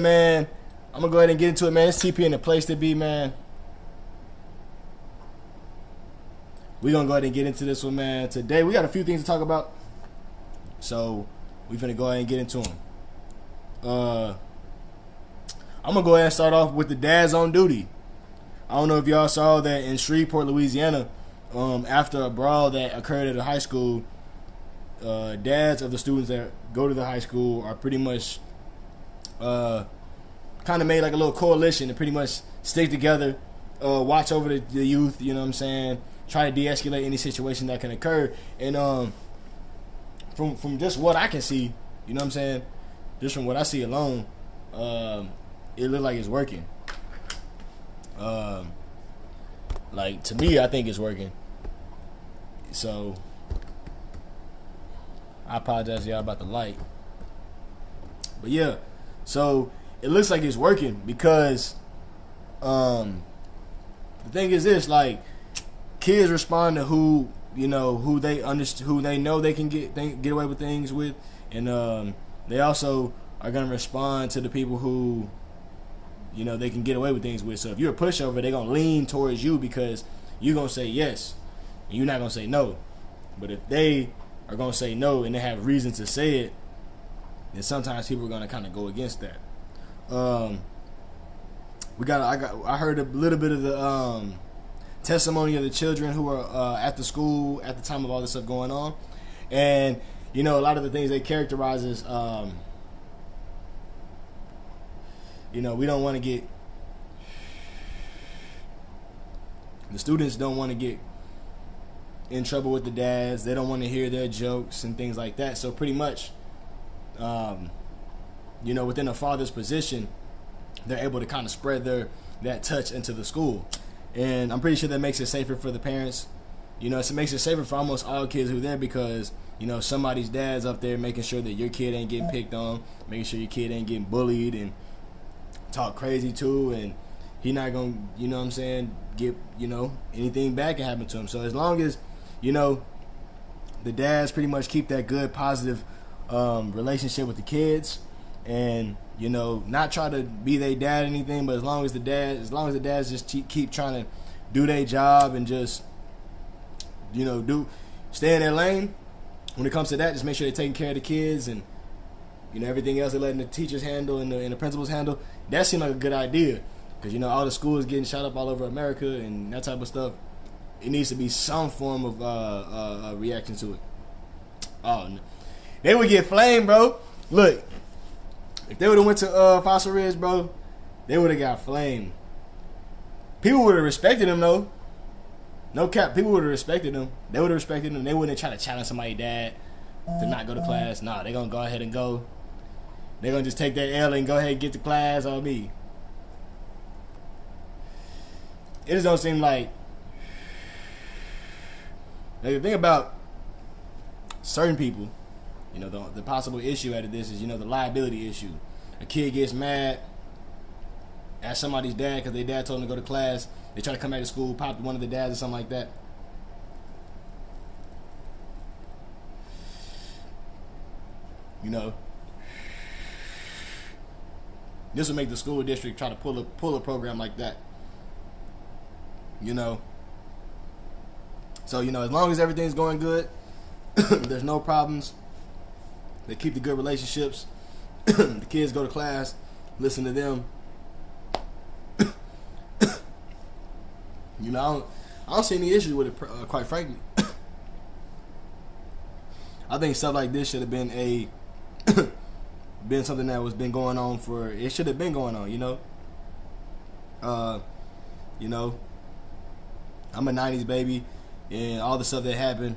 Man, I'm gonna go ahead and get into it, man. It's TP in the place to be, man. We're gonna go ahead and get into this one, man. Today we got a few things to talk about, so we finna go ahead and get into them. I'm gonna go ahead and start off with the dads on duty. I don't know if y'all saw that in Shreveport, Louisiana, after a brawl that occurred at a high school, dads of the students that go to the high school are pretty much kind of made like a little coalition to pretty much stick together, watch over the youth, you know what I'm saying, try to de-escalate any situation that can occur. And from just what I can see, you know what I'm saying, just from what I see alone, it looks like it's working. Like, to me, I think it's working. So I apologize to y'all about the light, but yeah, so it looks like it's working because the thing is this, like, kids respond to who they know they can get away with things with, and they also are gonna respond to the people who they can get away with things with. So if you're a pushover, they're gonna lean towards you because you're gonna say yes and you're not gonna say no. But if they are gonna say no and they have reason to say it, then sometimes people are gonna kind of go against that. I heard a little bit of the testimony of the children who were at the school at the time of all this stuff going on, and a lot of the things they characterize as we don't want to get, the students don't want to get in trouble with the dads. They don't want to hear their jokes and things like that. So pretty much, within a father's position, they're able to kind of spread that touch into the school. And I'm pretty sure that makes it safer for the parents. It makes it safer for almost all kids who are there because, somebody's dad's up there making sure that your kid ain't getting picked on, making sure your kid ain't getting bullied and talk crazy to, and he not gonna, get, anything bad can happen to him. So as long as, the dads pretty much keep that good, positive relationship with the kids, and not try to be their dad or anything, but as long as the dads just keep trying to do their job and just stay in their lane. When it comes to that, just make sure they're taking care of the kids, and everything else they're letting the teachers handle and the principals handle. That seemed like a good idea because all the schools getting shot up all over America and that type of stuff. It needs to be some form of reaction to it. Oh, no. They would get flamed, bro. Look, if they would have went to Fossil Ridge, bro, they would have got flamed. People would have respected them, though. No cap, people would have respected them. They would have respected them. They wouldn't try to challenge somebody's dad to not go to class. Nah, they're going to go ahead and go. They're going to just take that L and go ahead and get to class on me. It just don't seem like the thing about certain people, the possible issue out of this is, the liability issue. A kid gets mad at somebody's dad because their dad told them to go to class. They try to come back to school, pop one of the dads or something like that. This will make the school district try to pull a program like that. So, as long as everything's going good, there's no problems. They keep the good relationships. The kids go to class, listen to them. I don't see any issue with it, quite frankly. I think stuff like this should have been been something that was been going on for. It should have been going on, I'm a 90s baby, and all the stuff that happened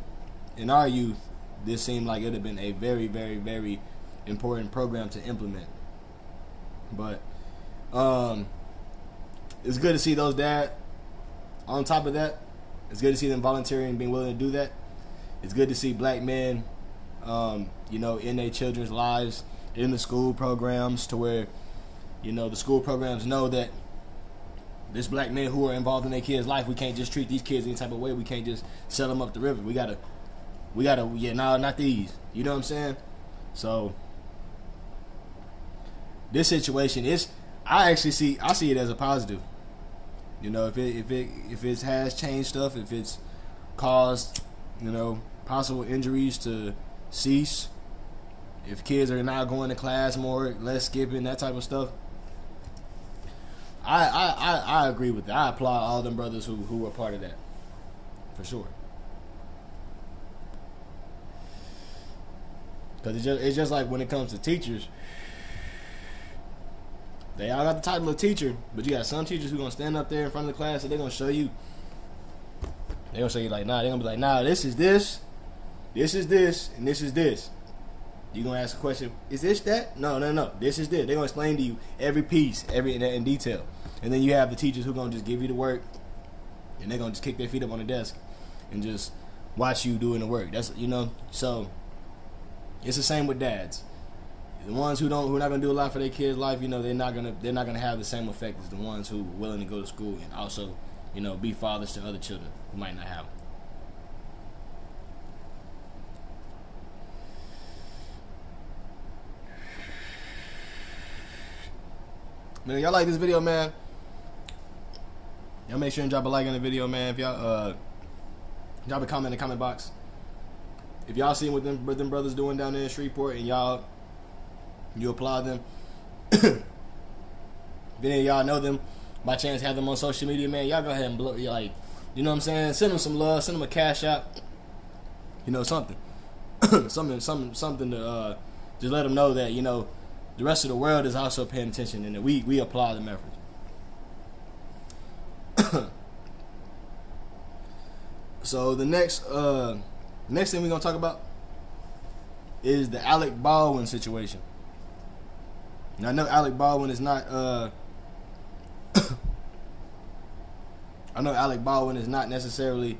in our youth, this seemed like it would have been a very, very, very important program to implement. But it's good to see those dads. On top of that, it's good to see them volunteering and being willing to do that. It's good to see black men, in their children's lives, in the school programs, to where, the school programs know that there's black men who are involved in their kids' life. We can't just treat these kids any type of way. We can't just sell them up the river. We gotta, not these. You know what I'm saying? So this situation is, I see it as a positive. You know, if it has changed stuff, if it's caused, you know, possible injuries to cease, if kids are not going to class more, less skipping, that type of stuff, I agree with that. I applaud all them brothers who were part of that, for sure. Because it's just like when it comes to teachers, they all got the title of teacher, but you got some teachers who gonna stand up there in front of the class and they're gonna show you. They're gonna show you like, nah. They're gonna be like, nah. This is this, this is this, and this is this. You gonna ask a question? Is this that? No. This is this. They're gonna explain to you every piece, every in detail. And then you have the teachers who gonna just give you the work, and they're gonna just kick their feet up on the desk and just watch you doing the work. That's, you know. So it's the same with dads. The ones who are not gonna do a lot for their kids' life, you know, they're not gonna have the same effect as the ones who are willing to go to school and also, you know, be fathers to other children who might not have them. Man, y'all like this video, man? Y'all make sure and drop a like on the video, man. If y'all drop a comment in the comment box. If y'all seen what them brothers doing down there in Shreveport and you applaud them. If any of y'all know them, by chance have them on social media, man, y'all go ahead and blow, like, you know what I'm saying? Send them some love, send them a cash out. You know, something. something to just let them know that, you know, the rest of the world is also paying attention and that we applaud them efforts. So the next thing we're gonna talk about is the Alec Baldwin situation. Now, I know Alec Baldwin is not necessarily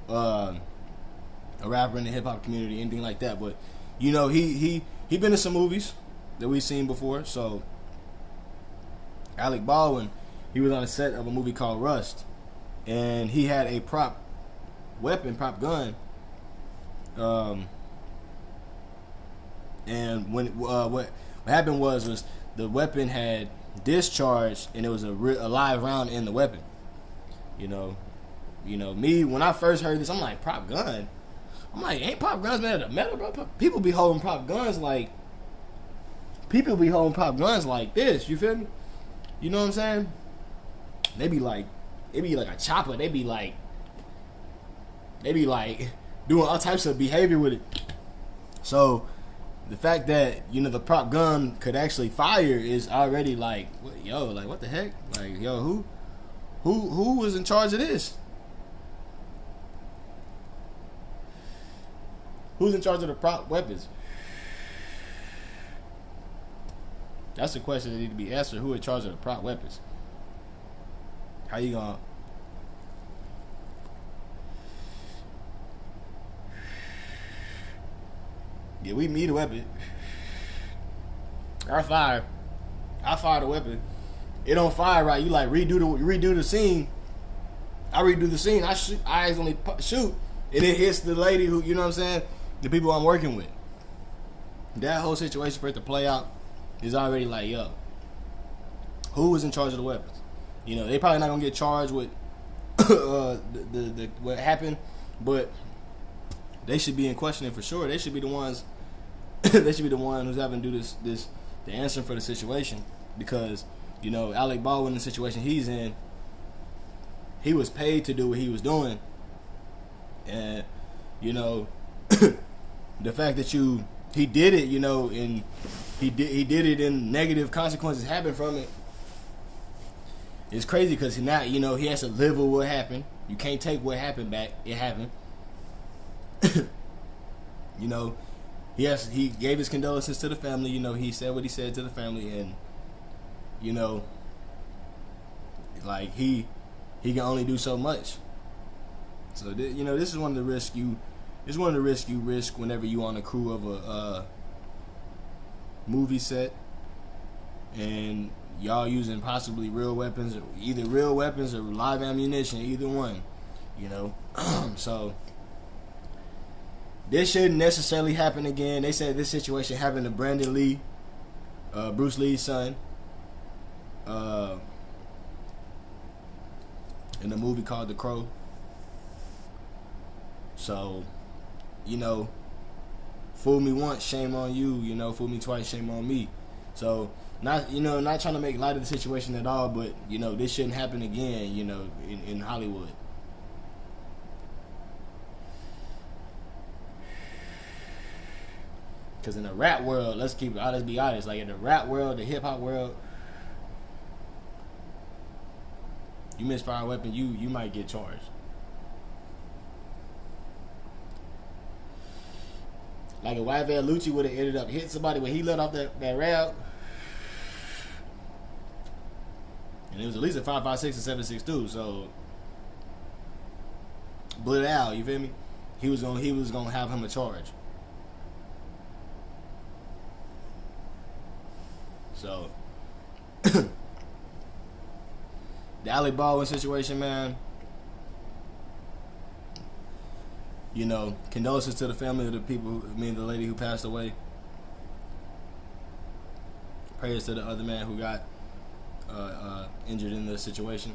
a rapper in the hip hop community, anything like that, but you know, he been in some movies that we've seen before. So Alec Baldwin, he was on a set of a movie called Rust, and he had a prop gun, and when what happened was the weapon had discharged and there was a live round in the weapon. You know, me, when I first heard this, I'm like, prop gun? I'm like, ain't prop guns made out of metal, bro? People be holding prop guns like this, you feel me? You know what I'm saying? They be like a chopper. They be like doing all types of behavior with it. So the fact that, you know, the prop gun could actually fire is already like, what the heck? Like, yo, who was in charge of this? Who's in charge of the prop weapons? That's the question that need to be answered. Who in charge of the prop weapons? How you gonna? Yeah, we need a weapon. I fire the weapon. It don't fire right. You like redo the scene. I redo the scene. I accidentally shoot, and it hits the lady who, you know what I'm saying, the people I'm working with. That whole situation for it to play out is already like, yo, who was in charge of the weapons? You know, they probably not gonna get charged with the what happened, but they should be in questioning for sure. They should be the ones. They should be the one who's having to do the answer for the situation, because, you know, Alec Baldwin, the situation he's in, he was paid to do what he was doing, and, you know, the fact that he did it, you know, and he did it and negative consequences happened from it. It's crazy because now, you know, he has to live with what happened. You can't take what happened back. It happened. You know, he gave his condolences to the family. You know, he said what he said to the family, and, you know, like he can only do so much. So you know, this is one of the risks you risk whenever you on a crew of a movie set, and y'all using possibly real weapons, either real weapons or live ammunition, either one. You know, so this shouldn't necessarily happen again. They said this situation happened to Brandon Lee, Bruce Lee's son, in a movie called The Crow. So, you know, fool me once, shame on you. You know, fool me twice, shame on me. So, not trying to make light of the situation at all, but you know, this shouldn't happen again. You know, in Hollywood. Because in the rap world, let's be honest. Like in the rap world, the hip hop world, you misfire a weapon, you might get charged. Like if YFL Lucci would have ended up hitting somebody when he let off that round, and it was at least a 5.56 and 7.62, so blur it out. You feel me? He was gonna have him a charge. So the Alec Baldwin situation, man. You know, condolences to the family of the people. I mean, the lady who passed away. Prayers to the other man who got injured in the situation.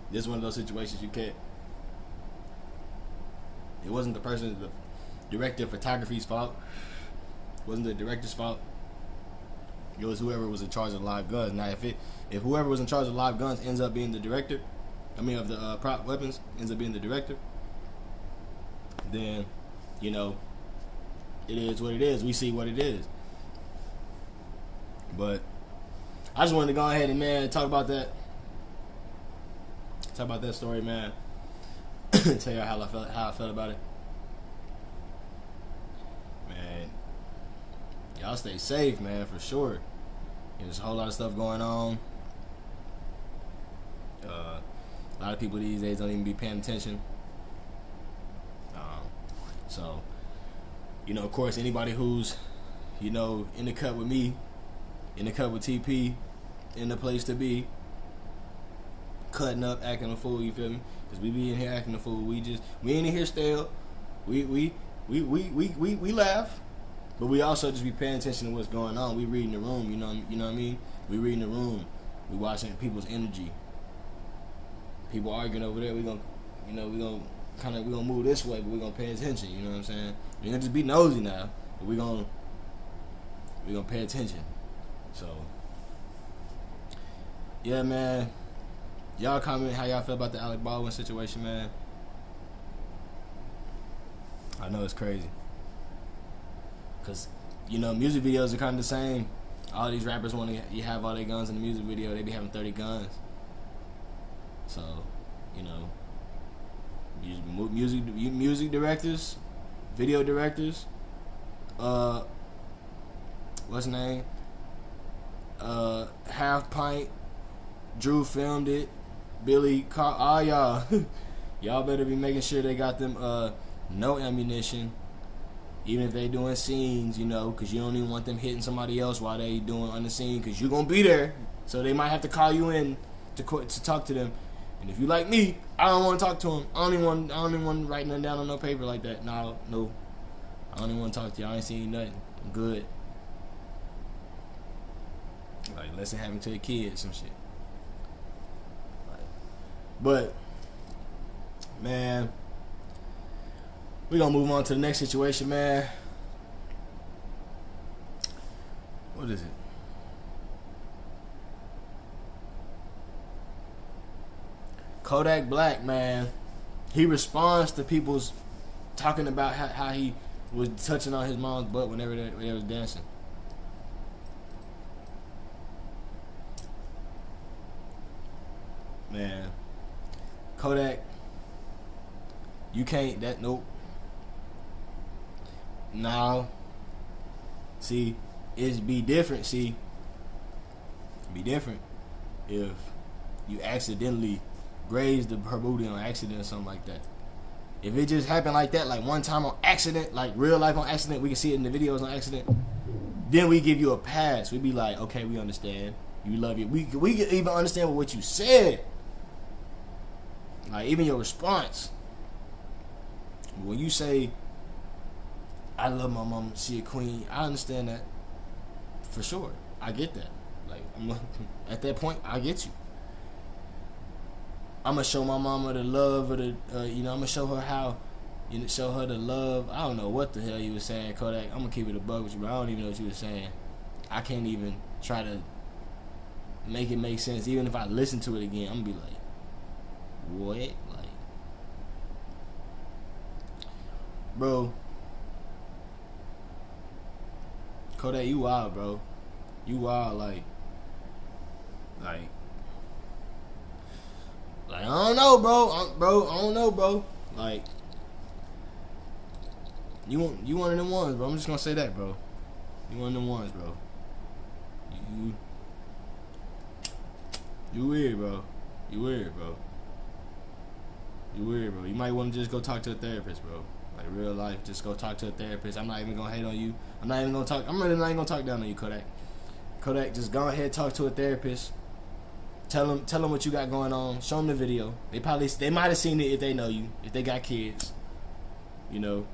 This is one of those situations you can't. It wasn't the director of photography's fault. It wasn't the director's fault. It was whoever was in charge of live guns. Now, if whoever was in charge of live guns ends up being the director, of the prop weapons ends up being the director, then, you know, it is what it is. We see what it is. But I just wanted to go ahead and, man, talk about that story, man. Tell you how I felt about it. Man, y'all stay safe, man, for sure. There's a whole lot of stuff going on. A lot of people these days don't even be paying attention. So, you know, of course, anybody who's, you know, in the cut with me, in the cut with TP, in the place to be, cutting up, acting a fool, you feel me? Because we be in here acting a fool. We ain't in here stale. We laugh, but we also just be paying attention to what's going on. We reading the room, you know what I mean? We reading the room. We watching people's energy. People arguing over there. We gonna move this way, but we gonna pay attention. You know what I'm saying? We gonna just be nosy now, but we gonna pay attention. So, yeah, man. Y'all comment how y'all feel about the Alec Baldwin situation, man. I know it's crazy. Because, you know, music videos are kind of the same. All these rappers want to have all their guns in the music video. They be having 30 guns. So, you know, music directors, video directors, what's his name? Half Pint, Drew filmed it. Billy, all y'all, y'all better be making sure they got them no ammunition, even if they doing scenes, you know, because you don't even want them hitting somebody else while they doing on the scene, because you gonna be there, so they might have to call you in to talk to them. And if you like me, I don't want to talk to them. I don't even want writing nothing down on no paper like that. No, I don't even want to talk to you. I ain't seen nothing. I'm good. Like, unless it happened to a kid, some shit. But, man, we're going to move on to the next situation, man. What is it? Kodak Black, man. He responds to people's talking about how he was touching on his mom's butt whenever they was dancing. Man. Kodak, you can't, nope. Now, see, it'd be different, if you accidentally grazed her booty on accident or something like that. If it just happened like that, like one time on accident, like real life on accident, we can see it in the videos on accident, then we give you a pass. We be like, okay, we understand. You love it. We can even understand what you said. Like, even your response. When you say, I love my mom, she a queen, I understand that. For sure. I get that. Like, at that point, I get you. I'm going to show my mama the love of the, I'm going to show her how, show her the love. I don't know what the hell you was saying, Kodak. I'm going to keep it a bug with you, but I don't even know what you were saying. I can't even try to make it make sense. Even if I listen to it again, I'm going to be like, what? Like, bro. Kodak, you wild, bro. You wild, like, I don't know, bro. I don't know, bro. Like, you one of them ones, bro. I'm just gonna say that, bro. You one of them ones, bro. You weird, bro. You weird, bro. You weird, bro. You might want to just go talk to a therapist, bro. Like, real life, just go talk to a therapist. I'm not even gonna hate on you. I'm really not even gonna talk down on you, Kodak. Kodak, just go ahead, talk to a therapist. Tell them what you got going on. Show them the video. They might have seen it if they know you, if they got kids. Even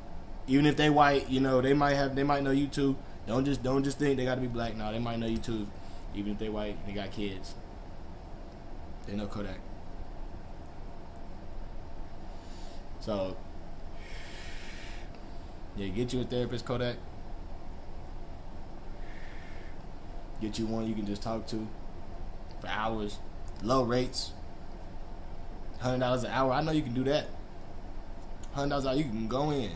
if they white, they might know you too. Don't just think they got to be black. No, they might know you too. Even if they white, they got kids. They know Kodak. So, yeah, get you a therapist, Kodak. Get you one you can just talk to for hours. Low rates. $100 an hour. I know you can do that. $100 an hour, you can go in.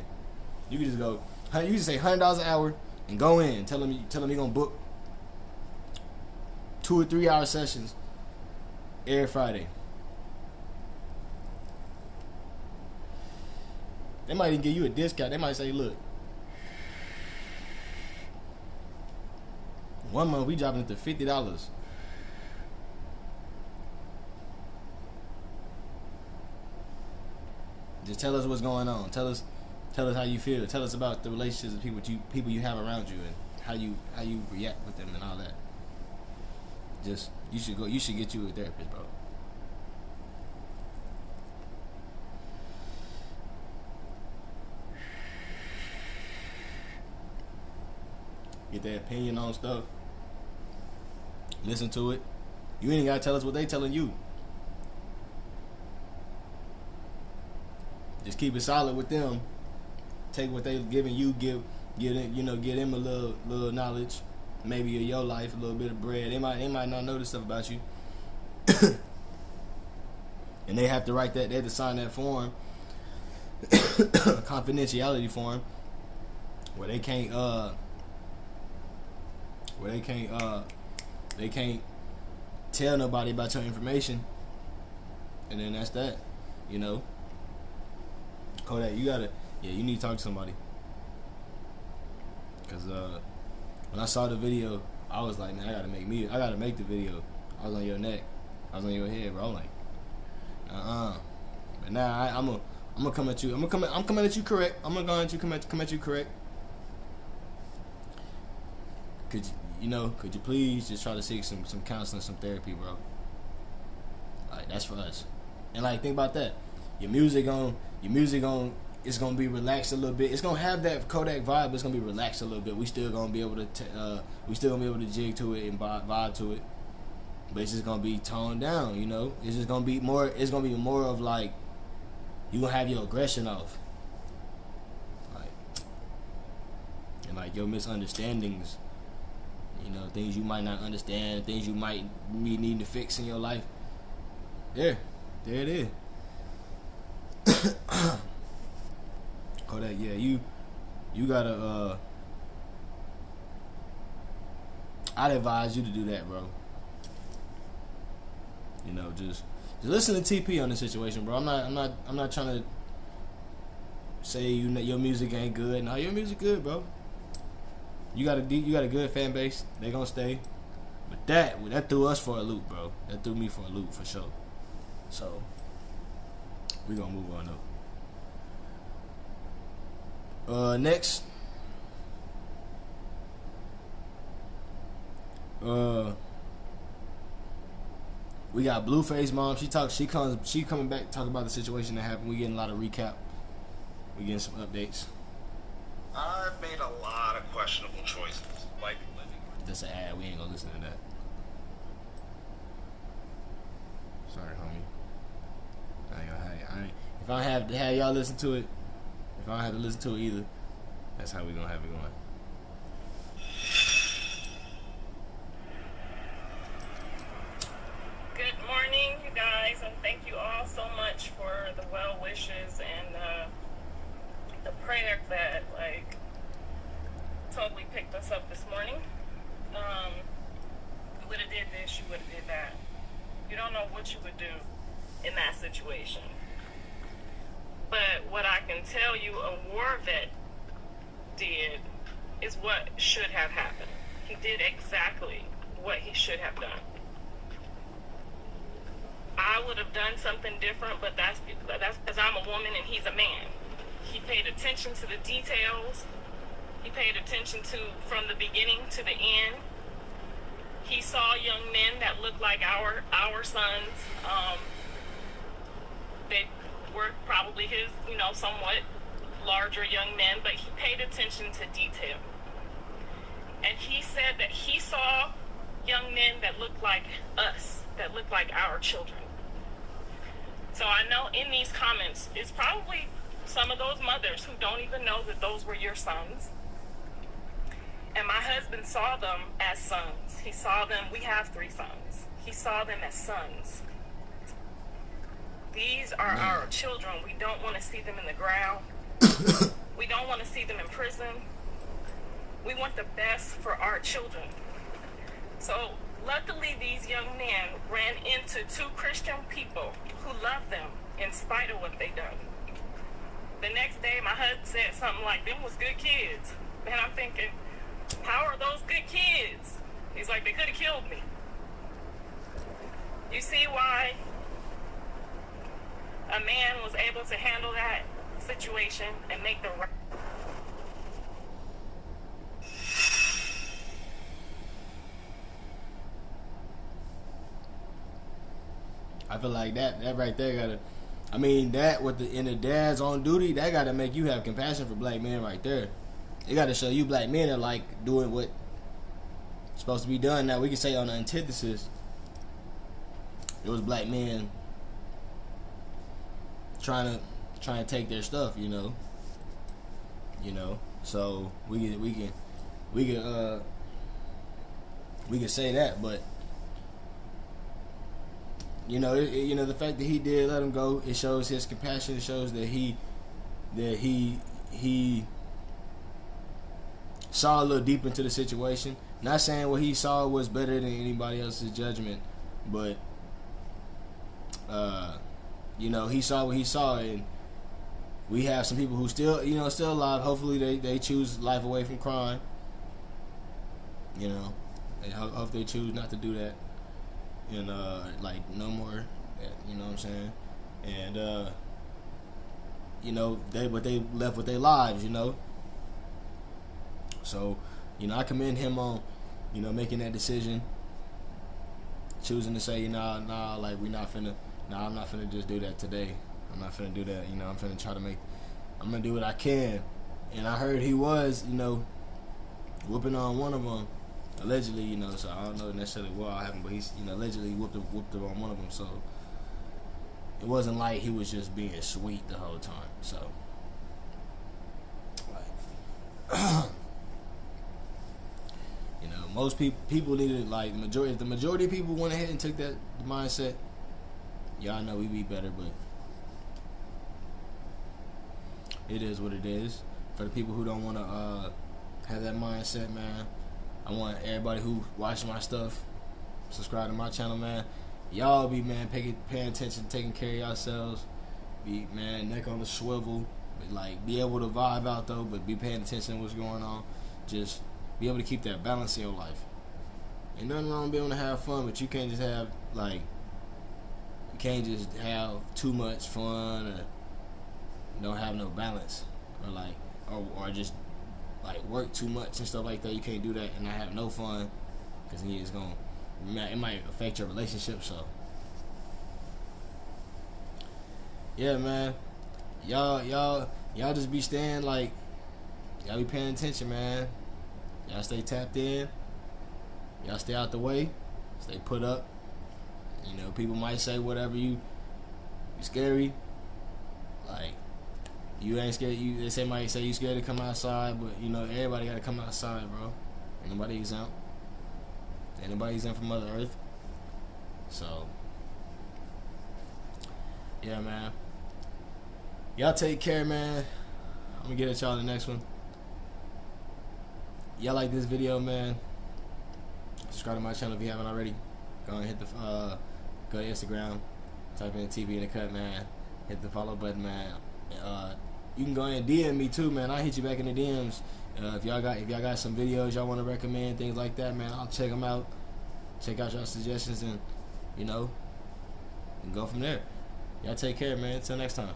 You can just go. You can say $100 an hour and go in. Tell them you're gonna book 2 or 3 hour sessions every Friday. They might even give you a discount. They might say, look, 1 month we dropping it to $50. Just tell us what's going on. Tell us how you feel. Tell us about the relationships of people you have around you and how you react with them and all that. Just you should get you a therapist, bro. Get their opinion on stuff. Listen to it. You ain't gotta tell us what they telling you. Just keep it solid with them. Take what they giving you. Give them a little knowledge, maybe of your life, a little bit of bread. They might not know this stuff about you, and they have to write that. They have to sign that form, confidentiality form, where they can't tell nobody about your information, and then that's that. Kodak, you need to talk to somebody. Cause when I saw the video, I was like, man, I gotta make the video. I was on your neck, I was on your head, bro. I'm like, But now I'm gonna come at you. I'm coming at you correct. I'm gonna go at you come at you correct. Could you please just try to seek some counseling, some therapy, bro? Like, that's for us. And like, think about that. Your music it's gonna be relaxed a little bit. It's gonna have that Kodak vibe, but it's gonna be relaxed a little bit. We still gonna be able to jig to it and vibe to it, but it's just gonna be toned down. It's just gonna be more. It's gonna be more of like, you gonna have your aggression off, and like your misunderstandings. Things you might not understand, things you might be needing to fix in your life. There it is. Kodak, yeah, you gotta. I'd advise you to do that, bro. Just listen to TP on the situation, bro. I'm not trying to say your music ain't good. No, your music good, bro. You got a good fan base. They gonna stay. But that threw us for a loop, bro. That threw me for a loop for sure. So we gonna move on up. Next. We got Blueface mom. She coming back talk about the situation that happened. We getting a lot of recap. We getting some updates. I've made a lot of questionable choices, like living. That's an ad. We ain't gonna listen to that. Sorry, homie. If I have to have y'all listen to it, if I don't have to listen to it either, that's how we gonna have it going. Good morning, you guys, and thank you all so much for the well wishes and the prayer that totally picked us up this morning. You would have did this, you would have did that. You don't know what you would do in that situation. But what I can tell you a war vet did is what should have happened. He did exactly what he should have done. I would have done something different, but that's because I'm a woman and he's a man. He paid attention to the details. He paid attention to from the beginning to the end. He saw young men that looked like our sons. They were probably his, somewhat larger young men, but he paid attention to detail. And he said that he saw young men that looked like us, that looked like our children. So I know in these comments, it's probably some of those mothers who don't even know that those were your sons. And my husband saw them as sons. He saw them, we have 3 sons. He saw them as sons. These are our children. We don't want to see them in the ground. We don't want to see them in prison. We want the best for our children. So luckily, these young men ran into 2 Christian people who loved them in spite of what they done. The next day, my husband said something like, "Them was good kids." And I'm thinking, how are those good kids? He's like, "They could have killed me." You see why a man was able to handle that situation and make the right. I feel like that right there gotta, that with the dads on duty, that gotta make you have compassion for black men right there. It gotta show you black men are like doing what supposed to be done. Now we can say on the antithesis, it was black men trying to take their stuff, So we can say that, but the fact that he did let him go, it shows his compassion. It shows that he saw a little deep into the situation. Not saying what he saw was better than anybody else's judgment, but he saw what he saw, and we have some people who still alive. Hopefully they choose life away from crime. And hope they choose not to do that. And no more, you know what I'm saying? And they left with their lives, So, I commend him on, making that decision, choosing to say, I'm not finna just do that today. I'm not finna do that. I'm gonna do what I can. And I heard he was, whooping on one of them. Allegedly, so I don't know necessarily what happened, but he's, allegedly whooped on one of them. So it wasn't like he was just being sweet the whole time. So, most people needed, the majority. If the majority of people went ahead and took that mindset, y'all know we'd be better. But it is what it is. For the people who don't want to have that mindset, man, I want everybody who watching my stuff, subscribe to my channel, man. Y'all be, man, paying attention, taking care of yourselves. Be, man, neck on the swivel. Be able to vibe out, though, but be paying attention to what's going on. Just be able to keep that balance in your life. Ain't nothing wrong with being able to have fun, but you can't just have, you can't just have too much fun or don't have no balance. Or just work too much and stuff like that. You can't do that and not have no fun, because it might affect your relationship. So yeah, man. Y'all just be staying like, y'all be paying attention, man. Y'all stay tapped in. Y'all stay out the way. Stay put up. You know, people might say whatever you scary. Like, you ain't scared. They might say you scared to come outside, but you know everybody got to come outside, bro. Ain't nobody exempt. Ain't nobody exempt from Mother Earth. So, yeah, man. Y'all take care, man. I'm gonna get at y'all in the next one. Y'all like this video, man? Subscribe to my channel if you haven't already. Go and hit the go to Instagram, type in TV in the cut, man. Hit the follow button, man. You can go ahead and DM me too, man. I'll hit you back in the DMs. If y'all got some videos y'all want to recommend, things like that, man, I'll check them out. Check out y'all suggestions and, you know, and go from there. Y'all take care, man. Until next time.